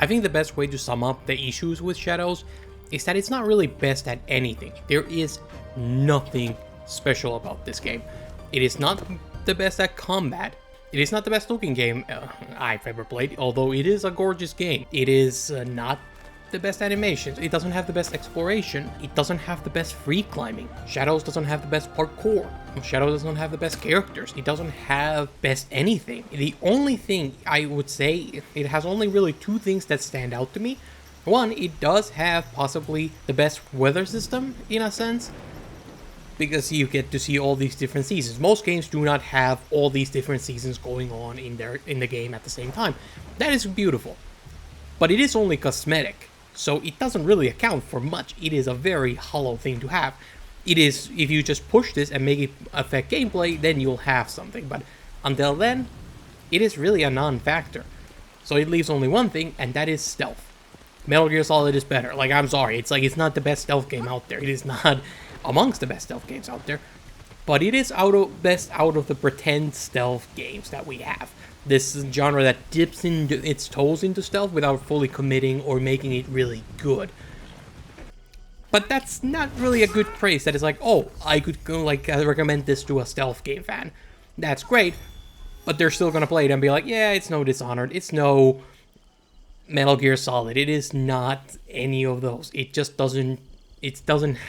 I think the best way to sum up the issues with Shadows is that it's not really best at anything. There is nothing special about this game. It is not the best at combat. It is not the best looking game I've ever played, although it is a gorgeous game. It is not the best animations. It doesn't have the best exploration. It doesn't have the best free climbing. Shadows doesn't have the best parkour. Shadows doesn't have the best characters. It doesn't have best anything. The only thing I would say, it has only really two things that stand out to me. One, it does have possibly the best weather system in a sense, because you get to see all these different seasons. Most games do not have all these different seasons going on in the game at the same time. That is beautiful. But it is only cosmetic, so it doesn't really account for much. It is a very hollow thing to have. It is, if you just push this and make it affect gameplay, then you'll have something. But until then, it is really a non-factor. So it leaves only one thing, and that is stealth. Metal Gear Solid is better. Like, I'm sorry, it's not the best stealth game out there. It is not amongst the best stealth games out there, but it is best out of the pretend stealth games that we have. This genre that dips its toes into stealth without fully committing or making it really good. But that's not really a good praise. That is like, oh, I could go recommend this to a stealth game fan. That's great, but they're still gonna play it and be like, yeah, it's no Dishonored, it's no Metal Gear Solid. It is not any of those. It just doesn't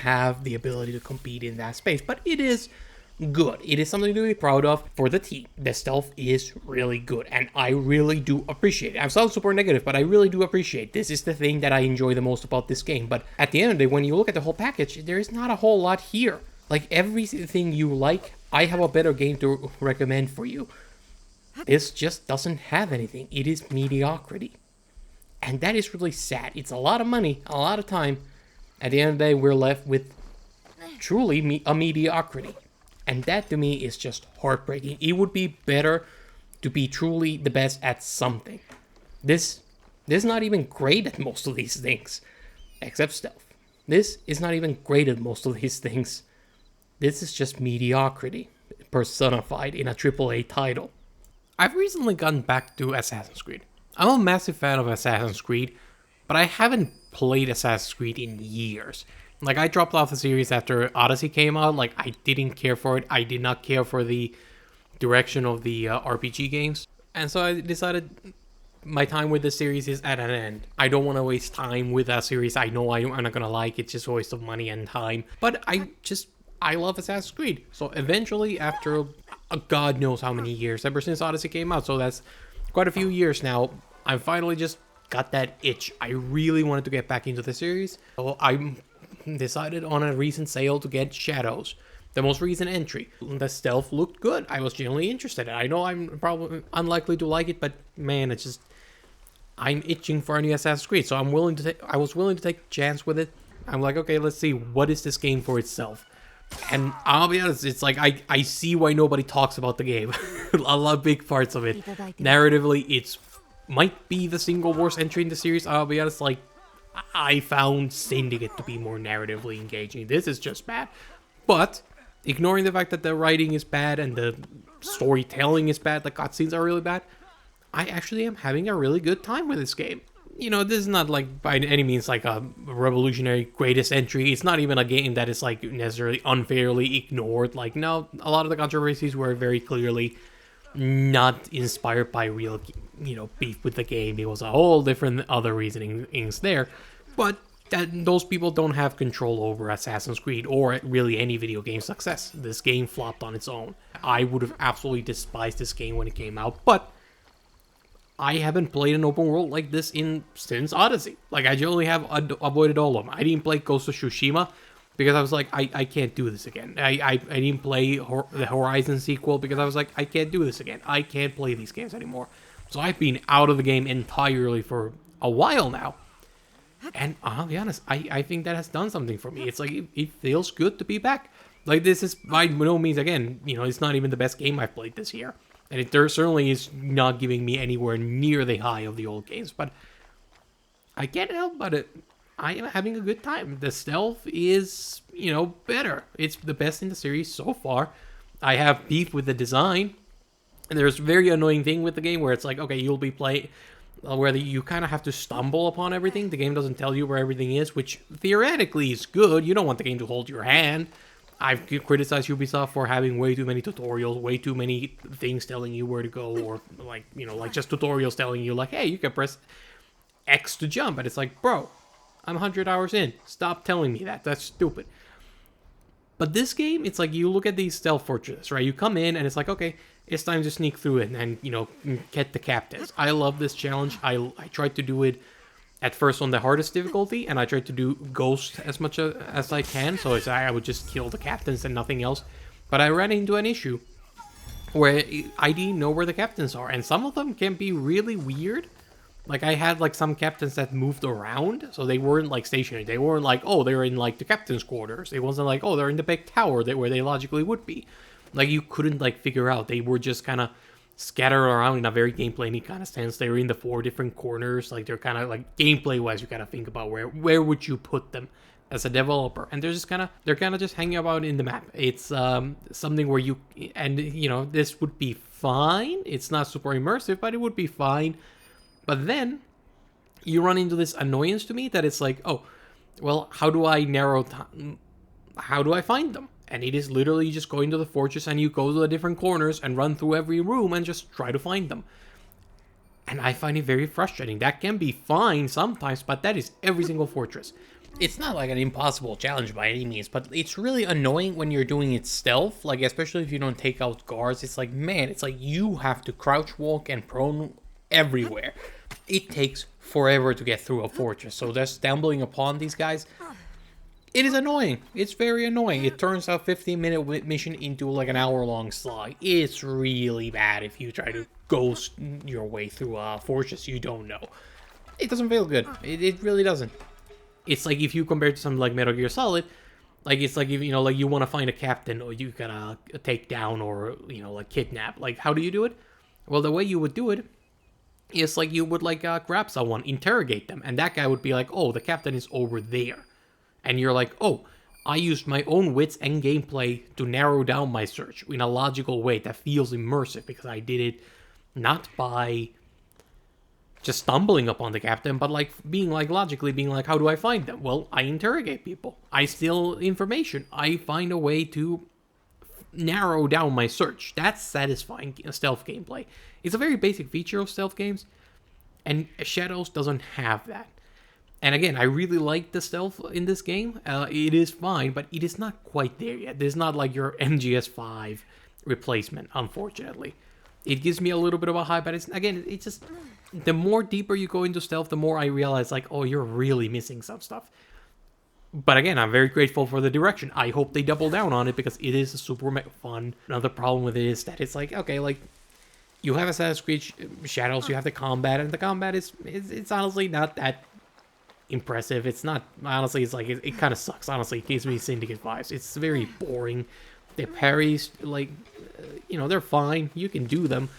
have the ability to compete in that space, but it is good. It is something to be proud of for the team. The stealth is really good, and I really do appreciate it. I'm sounding super negative, but I really do appreciate it. This is the thing that I enjoy the most about this game, but at the end of the day, when you look at the whole package, there is not a whole lot here. Like, everything you like, I have a better game to recommend for you. This just doesn't have anything. It is mediocrity. And that is really sad. It's a lot of money, a lot of time. At the end of the day, we're left with truly a mediocrity. And that to me is just heartbreaking. It would be better to be truly the best at something. This is not even great at most of these things, except stealth. This is not even great at most of these things. This is just mediocrity personified in a AAA title. I've recently gotten back to Assassin's Creed. I'm a massive fan of Assassin's Creed, but I haven't played Assassin's Creed in years. Like, I dropped off the series after Odyssey came out. Like, I didn't care for it. I did not care for the direction of the RPG games. And so I decided my time with the series is at an end. I don't want to waste time with that series. I know I'm not going to like it. It's just a waste of money and time. But I love Assassin's Creed. So eventually, after God knows how many years, ever since Odyssey came out, so that's quite a few years now, I finally just got that itch. I really wanted to get back into the series. So I decided on a recent sale to get Shadows, the most recent entry. The stealth looked good. I was genuinely interested. I know I'm probably unlikely to like it, but man, it's just, I'm itching for a new Assassin's Creed. So I was willing to take a chance with it. I'm like, okay, let's see, what is this game for itself? And I'll be honest, it's like, I see why nobody talks about the game. I love big parts of it. Narratively, it's might be the single worst entry in the series. I'll be honest, like, I found Syndicate to be more narratively engaging. This is just bad. But, ignoring the fact that the writing is bad and the storytelling is bad, the cutscenes are really bad, I actually am having a really good time with this game. You know, this is not like by any means like a revolutionary greatest entry. It's not even a game that is like necessarily unfairly ignored. Like, no, a lot of the controversies were very clearly not inspired by real, beef with the game. It was a whole different other reasonings there. But those people don't have control over Assassin's Creed or really any video game success. This game flopped on its own. I would have absolutely despised this game when it came out, but I haven't played an open world like this since Odyssey. Like, I generally have avoided all of them. I didn't play Ghost of Tsushima because I was like, I can't do this again. I didn't play the Horizon sequel because I was like, I can't do this again. I can't play these games anymore. So I've been out of the game entirely for a while now. And I'll be honest, I think that has done something for me. It's like, it feels good to be back. Like, this is by no means, again, it's not even the best game I've played this year. And it certainly is not giving me anywhere near the high of the old games. But I can't help but I am having a good time. The stealth is, better. It's the best in the series so far. I have beef with the design. And there's a very annoying thing with the game where it's like, okay, you'll be playing. where you kind of have to stumble upon everything. The game doesn't tell you where everything is, which theoretically is good. You don't want the game to hold your hand. I've criticized Ubisoft for having way too many tutorials, way too many things telling you where to go, or like, you know, like just tutorials telling you like, hey, you can press X to jump. And it's like, bro, I'm 100 hours in. Stop telling me that. That's stupid. But this game, it's like you look at these stealth fortresses, right? You come in and it's like, okay, it's time to sneak through it and, you know, get the captains. I love this challenge. I tried to do it at first on the hardest difficulty, and I tried to do Ghost as much as I can, so I would just kill the captains and nothing else. But I ran into an issue where I didn't know where the captains are, and some of them can be really weird. Like, I had, like, some captains that moved around, so they weren't, like, stationary. They weren't like, oh, they're in, like, the captain's quarters. It wasn't like, oh, they're in the big tower where they logically would be. Like, you couldn't, like, figure out. They were just kind of scattered around in a very gameplay-y kind of sense. They were in the 4 different corners. Like, they're kind of, like, gameplay-wise, you kind of think about where would you put them as a developer. And they're kind of just hanging about in the map. It's something where you, and, you know, this would be fine. It's not super immersive, but it would be fine. But then you run into this annoyance to me that it's like, oh, well, how do I how do I find them? And it is literally just going to the fortress and you go to the different corners and run through every room and just try to find them. And I find it very frustrating. That can be fine sometimes, but that is every single fortress. It's not like an impossible challenge by any means, but it's really annoying when you're doing it stealth, like especially if you don't take out guards. It's like, man, it's like you have to crouch walk and prone everywhere. It takes forever to get through a fortress, so just stumbling upon these guys, it is annoying. It's very annoying. It turns a 15-minute mission into like an hour-long slog. It's really bad if you try to ghost your way through a fortress you don't know. It doesn't feel good. It really doesn't. It's like if you compare it to something like Metal Gear Solid, like it's like, if, you know, like you want to find a captain or you gotta take down or, you know, like kidnap. Like, how do you do it? Well, the way you would do it is like you would like grab someone, interrogate them, and that guy would be like, oh, the captain is over there. And you're like, oh, I used my own wits and gameplay to narrow down my search in a logical way that feels immersive, because I did it not by just stumbling upon the captain, but like being like logically being like, how do I find them? Well, I interrogate people. I steal information. I find a way to narrow down my search. That's satisfying stealth gameplay. It's a very basic feature of stealth games, and Shadows doesn't have that. And again, I really like the stealth in this game. It is fine, but it is not quite there yet. There's not like your MGS5 replacement, unfortunately. It gives me a little bit of a high, but it's just, the more deeper you go into stealth, the more I realize like, oh, you're really missing some stuff. But again, I'm very grateful for the direction. I hope they double down on it, because it is super fun. Another problem with it is that it's like, okay, like, you have Assassin's Creed Shadows, you have the combat, and the combat it's honestly not that impressive. It's not, honestly, it's like, it kind of sucks, honestly. It gives me Syndicate vibes. It's very boring. The parries, like, you know, they're fine. You can do them,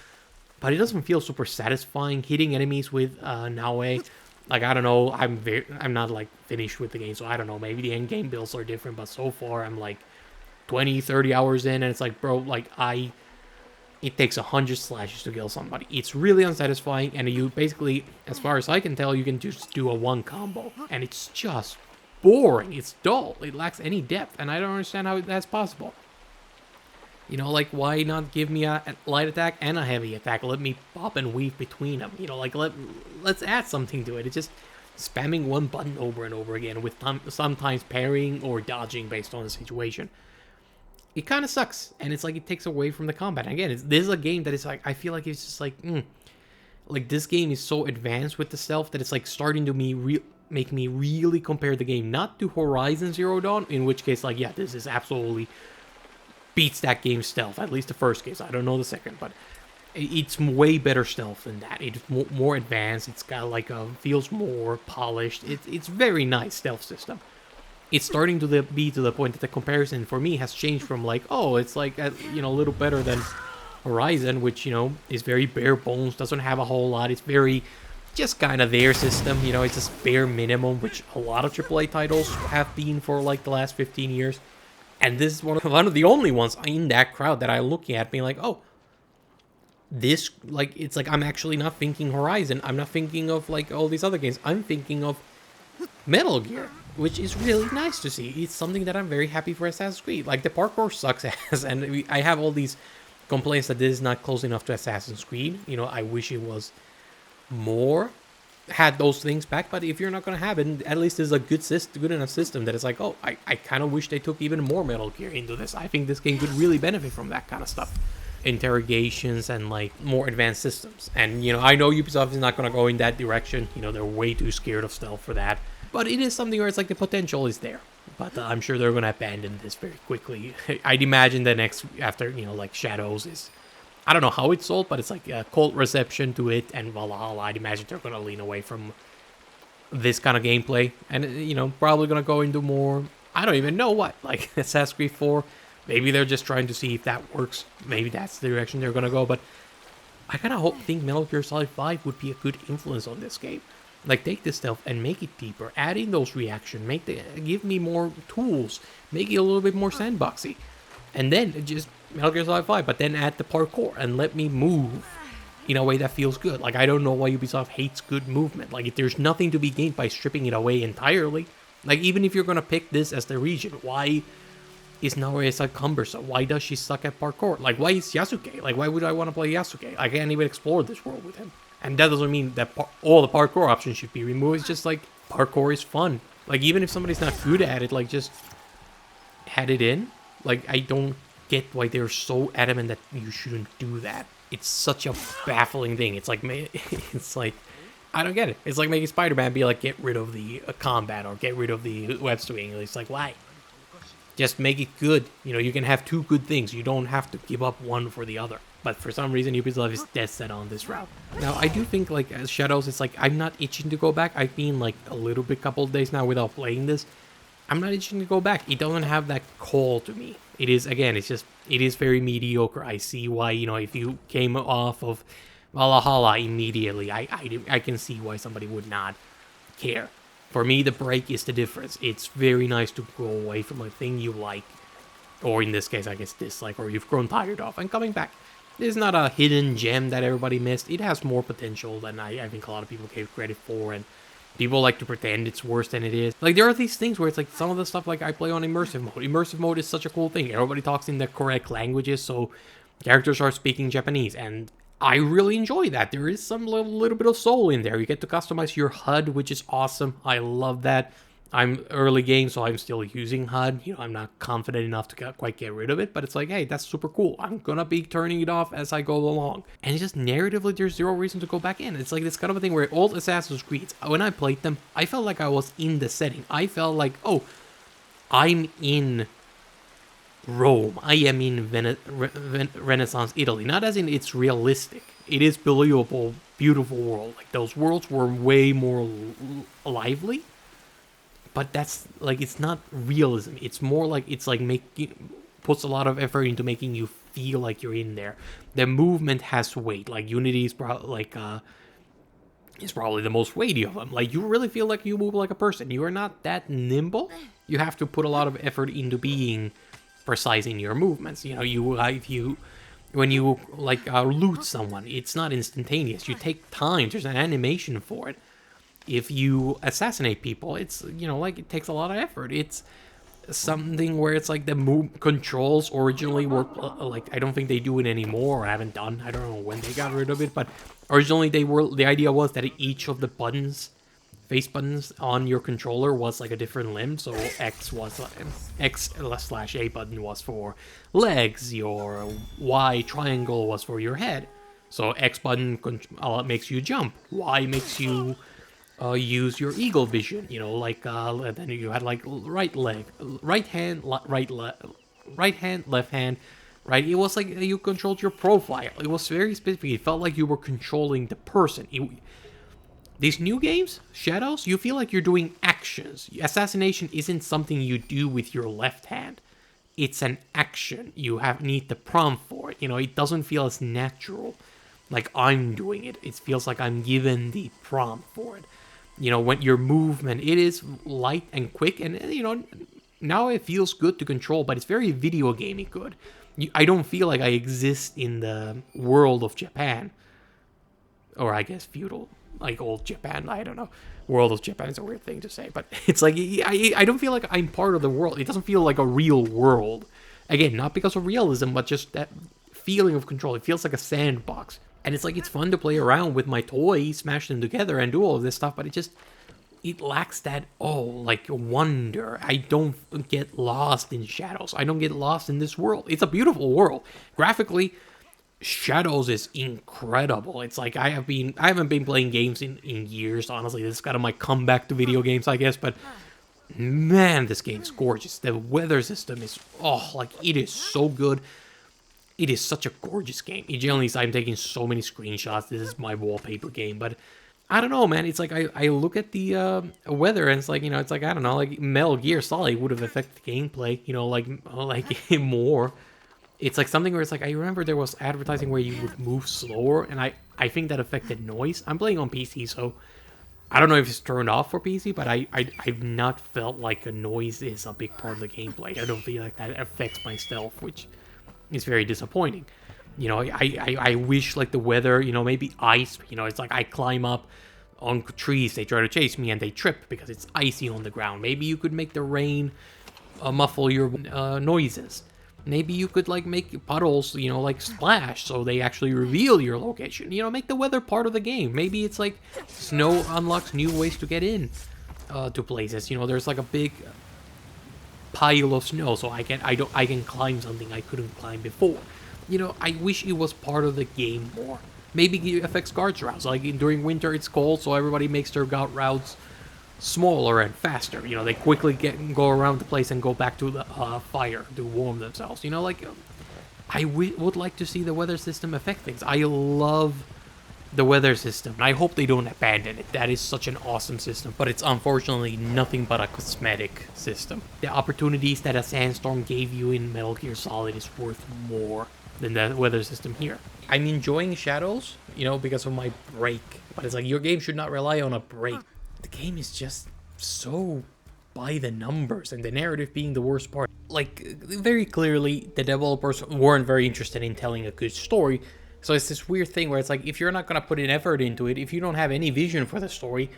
but it doesn't feel super satisfying. Hitting enemies with Naoe, like, I don't know, I'm not, like, finished with the game, so I don't know, maybe the end game builds are different, but so far, I'm, like, 20, 30 hours in, and it's like, bro, like, it takes 100 slashes to kill somebody. It's really unsatisfying, and you basically, as far as I can tell, you can just do a one combo, and it's just boring. It's dull. It lacks any depth, and I don't understand how that's possible. You know, like, why not give me a light attack and a heavy attack? Let me pop and weave between them. You know, like, let's add something to it. It's just spamming one button over and over again, with sometimes parrying or dodging based on the situation. It kind of sucks, and it's like it takes away from the combat. And again, this is a game that is like, I feel like it's just like, like, this game is so advanced with the stealth that it's like starting to make me really compare the game, not to Horizon Zero Dawn, in which case, like, yeah, this is absolutely beats that game's stealth, at least the first case. I don't know the second, but it's way better stealth than that. It's more advanced. It's got like feels more polished. It's very nice stealth system. It's starting to be to the point that the comparison for me has changed from like, oh, it's like, you know, a little better than Horizon, which, you know, is very bare bones, doesn't have a whole lot. It's very just kind of their system, you know, it's just bare minimum, which a lot of AAA titles have been for like the last 15 years. And this is one of the only ones in that crowd that I look at being like, oh, this, like, it's like I'm actually not thinking Horizon. I'm not thinking of like all these other games. I'm thinking of Metal Gear, which is really nice to see. It's something that I'm very happy for Assassin's Creed. Like, the parkour sucks ass, and I have all these complaints that this is not close enough to Assassin's Creed. You know, I wish it was more, had those things back, but if you're not going to have it, at least there's a good enough system that it's like, oh, I kind of wish they took even more Metal Gear into this. I think this game could really benefit from that kind of stuff. Interrogations and like more advanced systems. And you know, I know Ubisoft is not going to go in that direction. You know, they're way too scared of stealth for that. But it is something where it's like the potential is there. But I'm sure they're going to abandon this very quickly. I'd imagine the next, after, you know, like Shadows is, I don't know how it's sold, but it's like a cold reception to it and Valhalla. I'd imagine they're going to lean away from this kind of gameplay. And, you know, probably going to go into more, I don't even know what, like Assassin's Creed 4. Maybe they're just trying to see if that works. Maybe that's the direction they're going to go. But I kind of think Metal Gear Solid 5 would be a good influence on this game. Like, take this stuff and make it deeper. Add in those reactions. Give me more tools. Make it a little bit more sandboxy. And then just Metal Gear Solid 5. But then add the parkour and let me move in a way that feels good. Like, I don't know why Ubisoft hates good movement. Like, if there's nothing to be gained by stripping it away entirely. Like, even if you're going to pick this as the region, why is Naoya so cumbersome? Why does she suck at parkour? Like, why is Yasuke? Like, why would I want to play Yasuke? I can't even explore this world with him. And that doesn't mean that all the parkour options should be removed. It's just like, parkour is fun. Like, even if somebody's not good at it, like, just add it in. Like, I don't get why they're so adamant that you shouldn't do that. It's such a baffling thing. It's like, I don't get it. It's like making Spider-Man be like, get rid of the combat or get rid of the web swinging. It's like, why? Just make it good. You know, you can have two good things. You don't have to give up one for the other. But for some reason, Ubisoft is dead set on this route. Now, I do think, like, as Shadows, it's like, I'm not itching to go back. I've been, like, a little bit couple of days now without playing this. I'm not itching to go back. It doesn't have that call to me. It is, again, it is very mediocre. I see why, you know, if you came off of Valhalla immediately, I can see why somebody would not care. For me, the break is the difference. It's very nice to go away from a thing you like, or in this case, I guess dislike, or you've grown tired of, and coming back. It's not a hidden gem that everybody missed. It has more potential than I think a lot of people gave credit for, and people like to pretend it's worse than it is. Like, there are these things where it's like, some of the stuff, like, I play on immersive mode. Immersive mode is such a cool thing. Everybody talks in the correct languages, so characters are speaking Japanese, and I really enjoy that. There is some little bit of soul in there. You get to customize your HUD, which is awesome. I love that. I'm early game, so I'm still using HUD. You know, I'm not confident enough to quite get rid of it, but it's like, hey, that's super cool. I'm gonna be turning it off as I go along. And just narratively, there's zero reason to go back in. It's like this kind of a thing where old Assassin's Creed, when I played them, I felt like I was in the setting. I felt like, oh, I'm in Rome. I am in Renaissance Italy. Not as in it's realistic. It is believable, beautiful world. Like, those worlds were way more lively. But that's, like, it's not realism. It's more like, it's like puts a lot of effort into making you feel like you're in there. The movement has weight. Like, Unity is probably the most weighty of them. Like, you really feel like you move like a person. You are not that nimble. You have to put a lot of effort into being precise in your movements. You know, when you loot someone, it's not instantaneous. You take time. There's an animation for it. If you assassinate people, it's, you know, like, it takes a lot of effort. It's something where it's like the controls originally were like, I don't think they do it anymore, or haven't done. I don't know when they got rid of it, but originally the idea was that each of the buttons, face buttons on your controller was like a different limb. So X/A button was for legs, your Y triangle was for your head. So X button makes you jump, Y makes you use your eagle vision, you know, like, then you had, like, right leg, right hand, left hand, right? It was like you controlled your profile. It was very specific. It felt like you were controlling the person. These new games, Shadows, you feel like you're doing actions. Assassination isn't something you do with your left hand. It's an action. You need the prompt for it. You know, it doesn't feel as natural, like I'm doing it. It feels like I'm given the prompt for it. You know, when your movement, it is light and quick, and, you know, now it feels good to control, but it's very video gamey good. I don't feel like I exist in the world of Japan. Or I guess feudal, like old Japan, I don't know. World of Japan is a weird thing to say, but it's like, I don't feel like I'm part of the world. It doesn't feel like a real world. Again, not because of realism, but just that feeling of control. It feels like a sandbox. And it's like, it's fun to play around with my toys, smash them together and do all of this stuff, but it lacks that, like wonder. I don't get lost in Shadows. I don't get lost in this world. It's a beautiful world. Graphically, Shadows is incredible. It's like I haven't been playing games in years, honestly. This is kind of my comeback to video games, I guess, but man, this game's gorgeous. The weather system is, like, it is so good. It is such a gorgeous game. Generally, I'm taking so many screenshots. This is my wallpaper game, but I don't know, man. It's like I look at the weather and it's like, it's like, I don't know, like Metal Gear Solid would have affected the gameplay, like more. It's like something where it's like, I remember there was advertising where you would move slower, and I think that affected noise. I'm playing on PC, so I don't know if it's turned off for PC, but I've not felt like a noise is a big part of the gameplay. I don't feel like that affects my stealth, which is very disappointing. I wish, like, the weather, maybe ice, it's like I climb up on trees, they try to chase me, and they trip because it's icy on the ground. Maybe you could make the rain muffle your noises. Maybe you could, like, make puddles, like, splash, so they actually reveal your location. Make the weather part of the game. Maybe it's like snow unlocks new ways to get in to places. There's like a big pile of snow, so I can climb something I couldn't climb before. I wish it was part of the game more. Maybe it affects guards routes. Like, during winter, it's cold, so everybody makes their guard routes smaller and faster. They quickly go around the place and go back to the fire to warm themselves. I would like to see the weather system affect things. I love the weather system, and I hope they don't abandon it. That is such an awesome system, but it's unfortunately nothing but a cosmetic system. The opportunities that a sandstorm gave you in Metal Gear Solid is worth more than the weather system here. I'm enjoying Shadows, because of my break, but it's like, your game should not rely on a break. The game is just so by the numbers, and the narrative being the worst part. Like, very clearly, the developers weren't very interested in telling a good story, so it's this weird thing where it's like, if you're not gonna put an effort into it, if you don't have any vision for the story,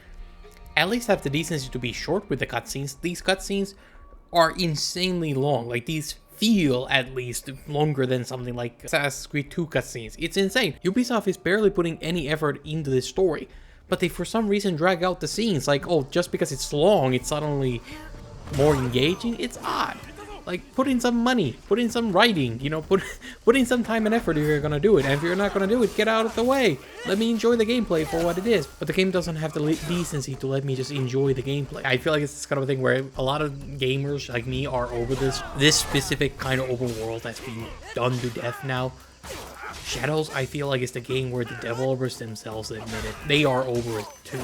at least have the decency to be short with the cutscenes. These cutscenes are insanely long. Like, these feel at least longer than something like Assassin's Creed 2 cutscenes. It's insane. Ubisoft is barely putting any effort into this story, but they for some reason drag out the scenes. Like, just because it's long, it's suddenly more engaging. It's odd. Like, put in some money, put in some writing, put in some time and effort if you're gonna do it. And if you're not gonna do it, get out of the way. Let me enjoy the gameplay for what it is. But the game doesn't have the decency to let me just enjoy the gameplay. I feel like it's this kind of a thing where a lot of gamers like me are over this specific kind of open world that's being done to death now. Shadows, I feel like, is the game where the developers themselves admit it. They are over it too.